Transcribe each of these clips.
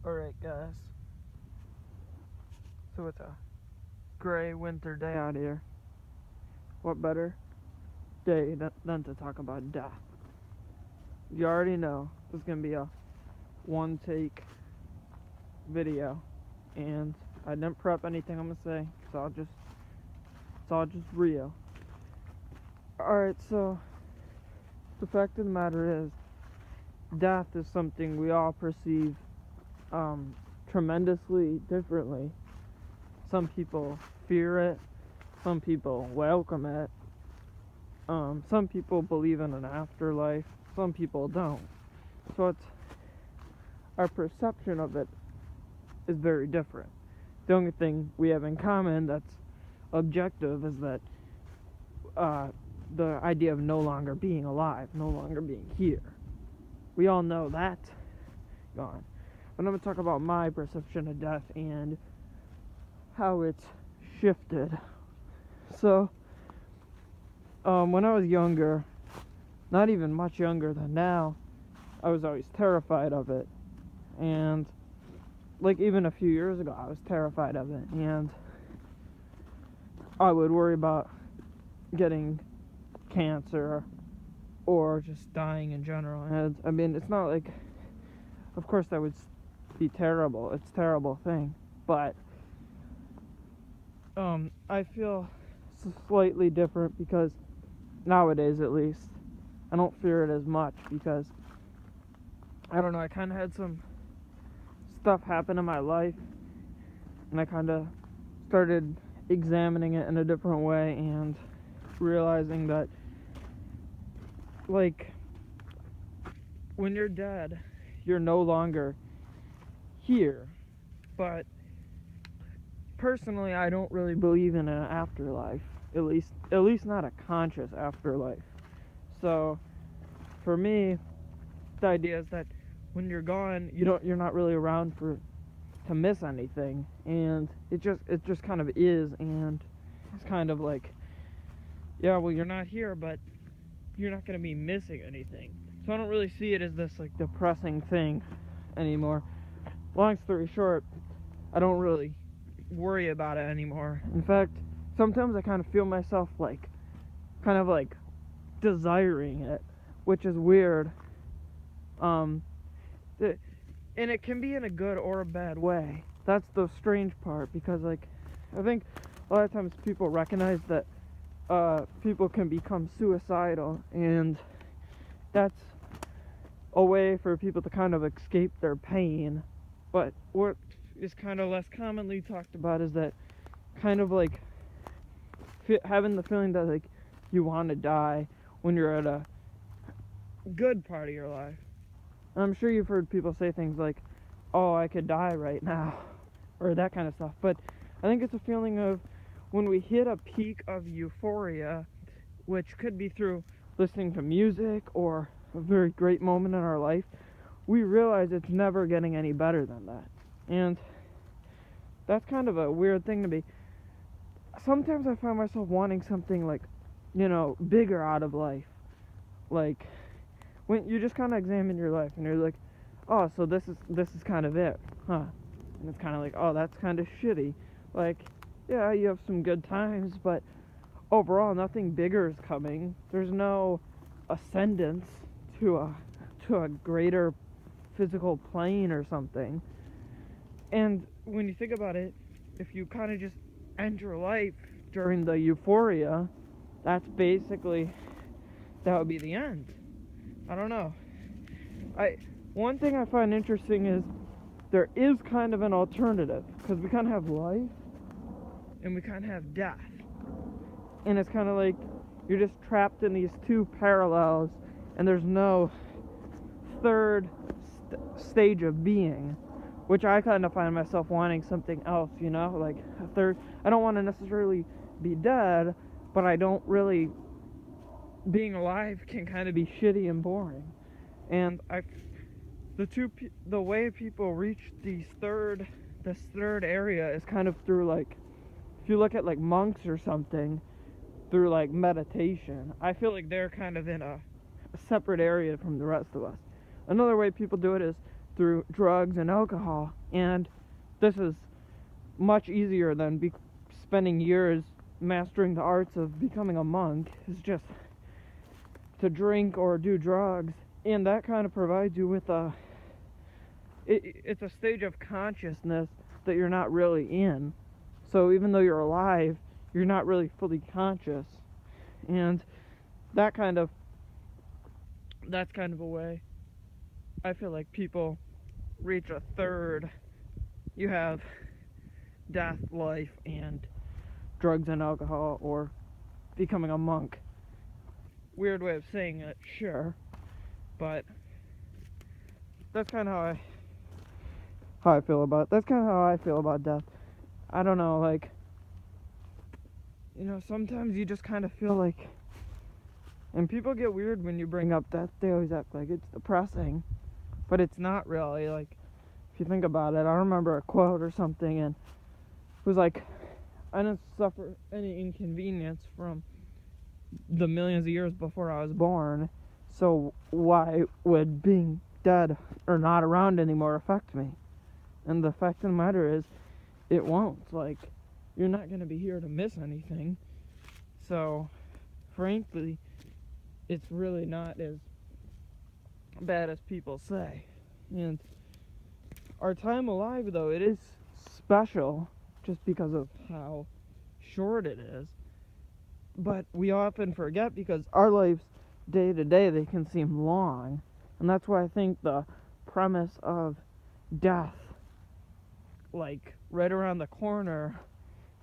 Alright, guys. So it's a gray winter day out here. What better day than to talk about death? You already know this is going to be a one take video. And I didn't prep anything I'm going to say. It's all just real. Alright, so the fact of the matter is, death is something we all perceive tremendously differently. Some people fear it, some people welcome it, some people believe in an afterlife, some people don't. So our perception of it is very different. The only thing we have in common that's objective is that the idea of no longer being alive, no longer being here. We all know that's gone. But I'm going to talk about my perception of death and how it's shifted. So, when I was younger, not even much younger than now, I was always terrified of it. And, like, even a few years ago, I was terrified of it. And I would worry about getting cancer or just dying in general. And, I mean, it's not like, of course that would be terrible. It's a terrible thing. But I feel slightly different because nowadays, at least, I don't fear it as much because I don't know, I kind of had some stuff happen in my life and I kind of started examining it in a different way and realizing that, like, when you're dead, you're no longer here. But personally, I don't really believe in an afterlife, at least not a conscious afterlife. So for me, the idea is that when you're gone, you're not really around to miss anything, and it just kind of is. And it's kind of like, yeah, well, you're not here, but you're not going to be missing anything. So I don't really see it as this like depressing thing anymore. Long story short, I don't really worry about it anymore. In fact, sometimes I kind of feel myself like desiring it, which is weird. And it can be in a good or a bad way. That's the strange part, because like I think a lot of times people recognize that people can become suicidal, and that's a way for people to kind of escape their pain. But what is kind of less commonly talked about is that kind of like having the feeling that like you want to die when you're at a good part of your life. And I'm sure you've heard people say things like, oh, I could die right now, or that kind of stuff. But I think it's a feeling of when we hit a peak of euphoria, which could be through listening to music or a very great moment in our life, we realize it's never getting any better than that. And that's kind of a weird thing to be. Sometimes I find myself wanting something like, bigger out of life. Like, when you just kind of examine your life and you're like, oh, so this is kind of it, huh? And it's kind of like, oh, that's kind of shitty. Like, yeah, you have some good times, but overall, nothing bigger is coming. There's no ascendance to a greater physical plane or something. And when you think about it, if you kind of just end your life during the euphoria, that would be the end. I don't know. One thing I find interesting is there is kind of an alternative, because we kind of have life and we kind of have death, and it's kind of like you're just trapped in these two parallels, and there's no third stage of being, which I kind of find myself wanting something else, like a third. I don't want to necessarily be dead, but I don't really. Being alive can kind of be shitty and boring, and the way people reach this third area is kind of through, like, if you look at like monks or something, through like meditation. I feel like they're kind of in a separate area from the rest of us. Another way people do it is through drugs and alcohol. And this is much easier than spending years mastering the arts of becoming a monk. It's just to drink or do drugs, and that kind of provides you with it's a stage of consciousness that you're not really in. So even though you're alive, you're not really fully conscious. And that's kind of a way I feel like people reach a third. You have death, life, and drugs and alcohol, or becoming a monk. Weird way of saying it, sure, but that's kind of how I feel about it. That's kind of how I feel about death. I don't know, like, sometimes you just kind of feel like, and people get weird when you bring up death. They always act like it's depressing, but it's not really. Like, if you think about it, I remember a quote or something, and it was like, I didn't suffer any inconvenience from the millions of years before I was born, so why would being dead or not around anymore affect me? And the fact of the matter is, it won't. Like, you're not going to be here to miss anything. So, frankly, it's really not as bad as people say. And our time alive, though, it is special just because of how short it is. But we often forget, because our lives day to day, they can seem long. And that's why I think the premise of death, like right around the corner,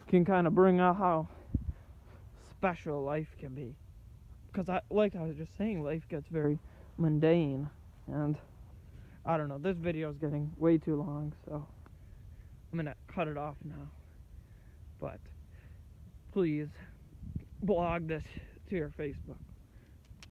can kind of bring out how special life can be. Because like I was just saying, life gets very mundane. And I don't know, this video is getting way too long, so I'm gonna cut it off now. But please blog this to your Facebook.